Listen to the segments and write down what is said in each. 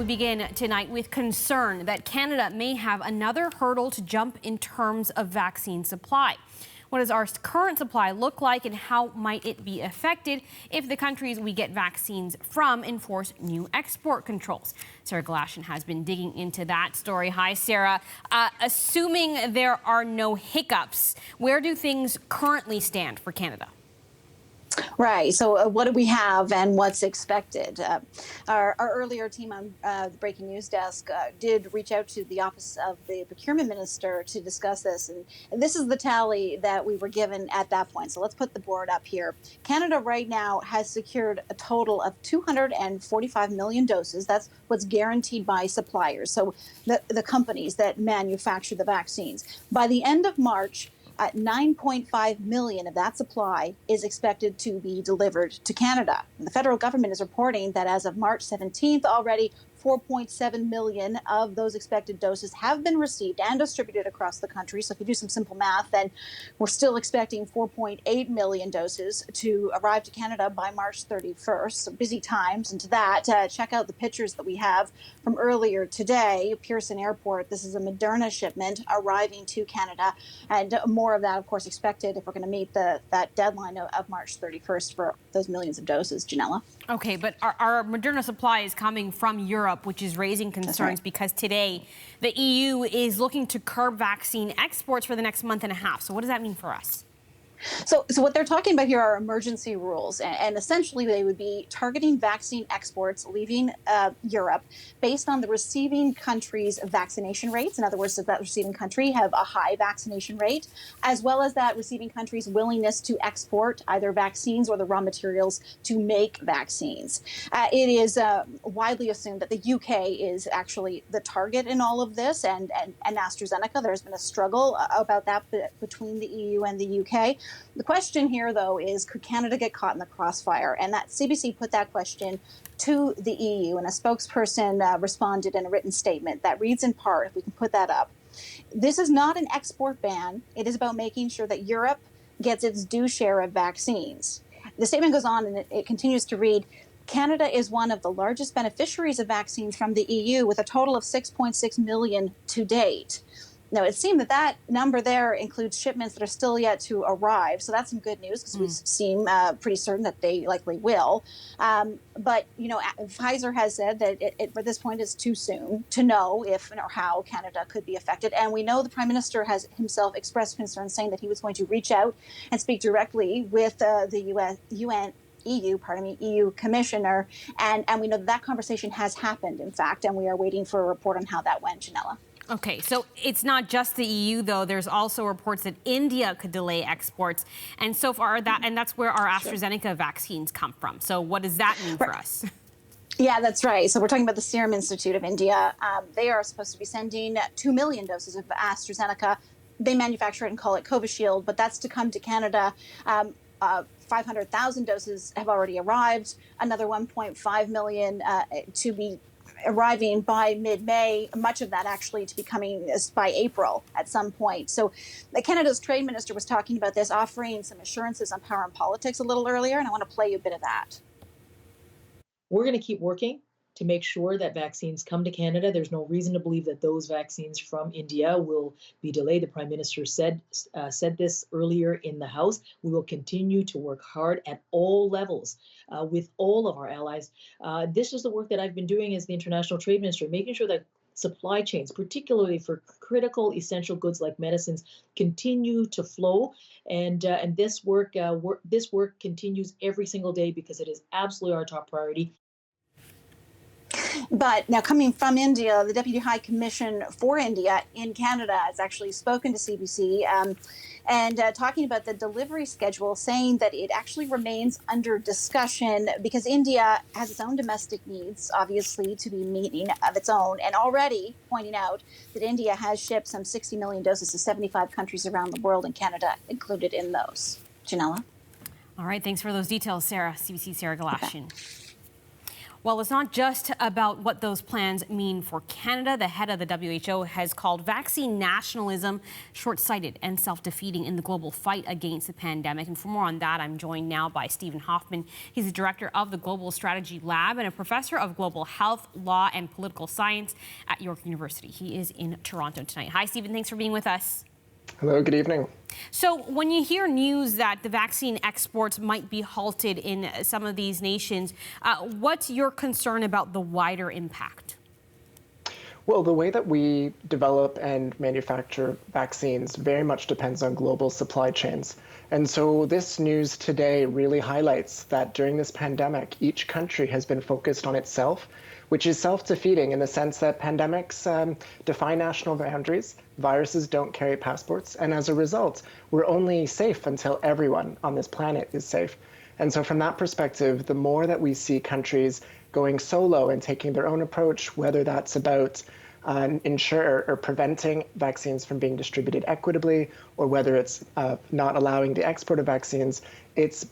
We begin tonight with concern that Canada may have another hurdle to jump in terms of vaccine supply. What does our current supply look like, and how might it be affected if the countries we get vaccines from enforce new export controls? Sarah Galashan has been digging into that story. Hi, Sarah. Assuming there are no hiccups, where do things currently stand for Canada? Right. So what do we have and what's expected? Our earlier team on the Breaking News desk did reach out to the office of the procurement minister to discuss this. And this is the tally that we were given at that point. So let's put the board up here. Canada right now has secured a total of 245 million doses. That's what's guaranteed by suppliers. So the companies that manufacture the vaccines. By the end of March, 9.5 million of that supply is expected to be delivered to Canada. And the federal government is reporting that as of March 17th already, 4.7 million of those expected doses have been received and distributed across the country. So if you do some simple math, then we're still expecting 4.8 million doses to arrive to Canada by March 31st. So busy times. And to that, check out the pictures that we have from earlier today, Pearson Airport. This is a Moderna shipment arriving to Canada. And more of that, of course, expected if we're going to meet that deadline of March 31st for those millions of doses. Janella? Okay, but our Moderna supply is coming from Europe, which is raising concerns because today the EU is looking to curb vaccine exports for the next month and a half. So what does that mean for us? So what they're talking about here are emergency rules, and essentially they would be targeting vaccine exports leaving Europe based on the receiving country's vaccination rates. In other words, does that receiving country have a high vaccination rate, as well as that receiving country's willingness to export either vaccines or the raw materials to make vaccines. It is widely assumed that the UK is actually the target in all of this, and AstraZeneca. There's been a struggle about that between the EU and the UK. The question here, though, is could Canada get caught in the crossfire? And that CBC put that question to the EU, and a spokesperson responded in a written statement that reads in part, if we can put that up, this is not an export ban. It is about making sure that Europe gets its due share of vaccines. The statement goes on, and it continues to read, Canada is one of the largest beneficiaries of vaccines from the EU, with a total of 6.6 million to date. Now, it seemed that number there includes shipments that are still yet to arrive. So that's some good news because we seem pretty certain that they likely will. But, you know, Pfizer has said that it at this point is too soon to know if or how Canada could be affected. And we know the Prime Minister has himself expressed concern, saying that he was going to reach out and speak directly with the EU Commissioner. And we know that conversation has happened, in fact, and we are waiting for a report on how that went, Janella. Okay, so it's not just the EU, though. There's also reports that India could delay exports. And so far, that's where our AstraZeneca vaccines come from. So what does that mean for us? Yeah, that's right. So we're talking about the Serum Institute of India. They are supposed to be sending 2 million doses of AstraZeneca. They manufacture it and call it Covishield, but that's to come to Canada. 500,000 doses have already arrived. Another 1.5 million to be arriving by mid-May, much of that actually to be coming by April at some point. So Canada's trade minister was talking about this, offering some assurances on power and politics a little earlier, and I want to play you a bit of that. We're going to keep working to make sure that vaccines come to Canada. There's no reason to believe that those vaccines from India will be delayed. The Prime Minister said this earlier in the House. We will continue to work hard at all levels with all of our allies. This is the work that I've been doing as the International Trade Minister, making sure that supply chains, particularly for critical essential goods like medicines, continue to flow. And this work continues every single day because it is absolutely our top priority. But now, coming from India, the Deputy High Commission for India in Canada has actually spoken to CBC and talking about the delivery schedule, saying that it actually remains under discussion because India has its own domestic needs, obviously, to be meeting of its own, and already pointing out that India has shipped some 60 million doses to 75 countries around the world, and Canada included in those. Janella? All right, thanks for those details, Sarah. CBC Sarah Galashan. Well, it's not just about what those plans mean for Canada. The head of the WHO has called vaccine nationalism short-sighted and self-defeating in the global fight against the pandemic. And for more on that, I'm joined now by Steven Hoffman. He's the director of the Global Strategy Lab and a professor of global health, law, and political science at York University. He is in Toronto tonight. Hi, Steven. Thanks for being with us. Hello, good evening. So when you hear news that the vaccine exports might be halted in some of these nations, what's your concern about the wider impact? Well, the way that we develop and manufacture vaccines very much depends on global supply chains. And so this news today really highlights that during this pandemic, each country has been focused on itself, which is self-defeating in the sense that pandemics defy national boundaries, viruses don't carry passports, and as a result, we're only safe until everyone on this planet is safe. And so from that perspective, the more that we see countries going solo and taking their own approach, whether that's about ensure or preventing vaccines from being distributed equitably, or whether it's not allowing the export of vaccines, it's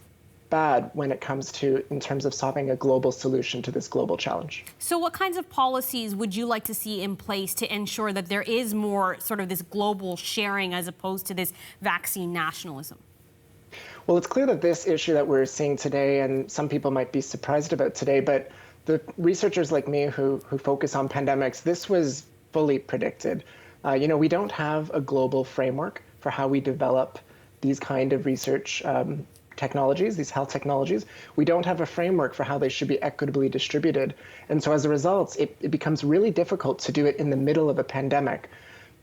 bad when it comes to in terms of solving a global solution to this global challenge. So what kinds of policies would you like to see in place to ensure that there is more sort of this global sharing as opposed to this vaccine nationalism? Well, it's clear that this issue that we're seeing today, and some people might be surprised about today, but the researchers like me who focus on pandemics, this was fully predicted. We don't have a global framework for how we develop these kind of research technologies, these health technologies. We don't have a framework for how they should be equitably distributed. And so as a result, it becomes really difficult to do it in the middle of a pandemic.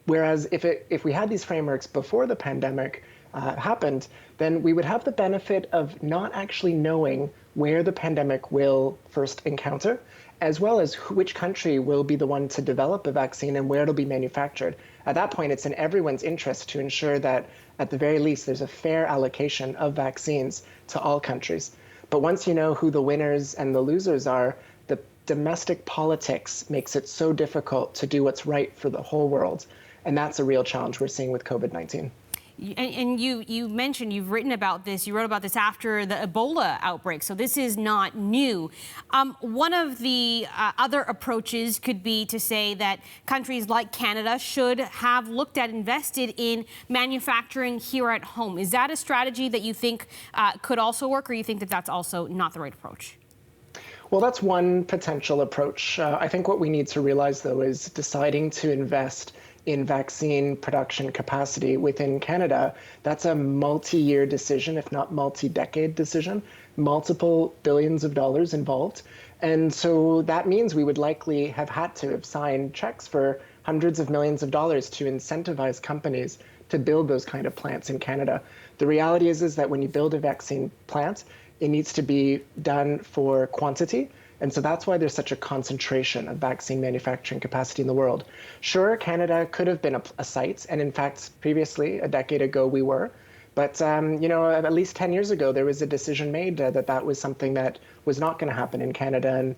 Whereas if we had these frameworks before the pandemic happened, then we would have the benefit of not actually knowing where the pandemic will first encounter, as well as which country will be the one to develop a vaccine and where it'll be manufactured. At that point, it's in everyone's interest to ensure that, at the very least, there's a fair allocation of vaccines to all countries. But once you know who the winners and the losers are, the domestic politics makes it so difficult to do what's right for the whole world. And that's a real challenge we're seeing with COVID-19. And you mentioned, you've written about this, you wrote about this after the Ebola outbreak, so this is not new. One of the other approaches could be to say that countries like Canada should have looked at, invested in manufacturing here at home. Is that a strategy that you think could also work, or you think that that's also not the right approach? Well, that's one potential approach. I think what we need to realize, though, is deciding to invest in vaccine production capacity within Canada, that's a multi-year decision, if not multi-decade decision, multiple billions of dollars involved. And so that means we would likely have had to have signed checks for hundreds of millions of dollars to incentivize companies to build those kind of plants in Canada. The reality is that when you build a vaccine plant, it needs to be done for quantity. And so that's why there's such a concentration of vaccine manufacturing capacity in the world. Sure, Canada could have been a site, and in fact, previously, a decade ago, we were. But, at least 10 years ago, there was a decision made that was something that was not going to happen in Canada. And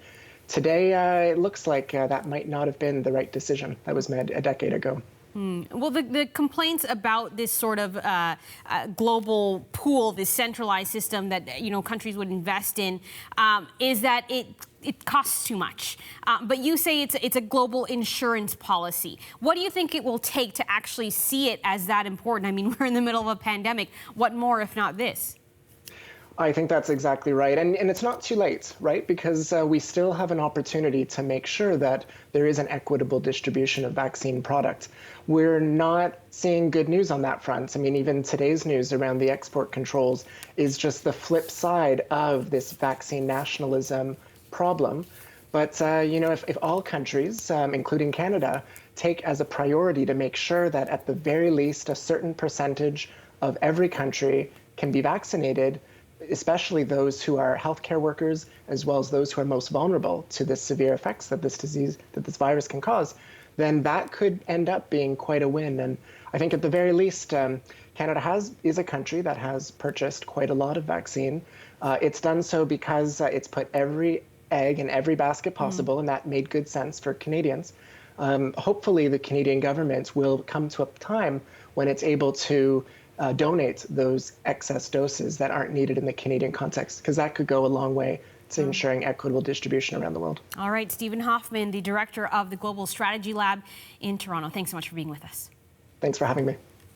today, it looks like that might not have been the right decision that was made a decade ago. Well, the complaints about this sort of global pool, this centralized system that countries would invest in, is that it costs too much. But you say it's a global insurance policy. What do you think it will take to actually see it as that important? I mean, we're in the middle of a pandemic. What more if not this? I think that's exactly right. And it's not too late, right? Because we still have an opportunity to make sure that there is an equitable distribution of vaccine product. We're not seeing good news on that front. I mean, even today's news around the export controls is just the flip side of this vaccine nationalism problem. But, if all countries, including Canada, take as a priority to make sure that at the very least a certain percentage of every country can be vaccinated, especially those who are healthcare workers, as well as those who are most vulnerable to the severe effects that this disease, that this virus can cause, then that could end up being quite a win. And I think at the very least, Canada is a country that has purchased quite a lot of vaccine. It's done so because it's put every egg in every basket possible, and that made good sense for Canadians. Hopefully, the Canadian government will come to a time when it's able to donate those excess doses that aren't needed in the Canadian context, because that could go a long way to ensuring equitable distribution around the world. All right, Steven Hoffman, the director of the Global Strategy Lab in Toronto. Thanks so much for being with us. Thanks for having me.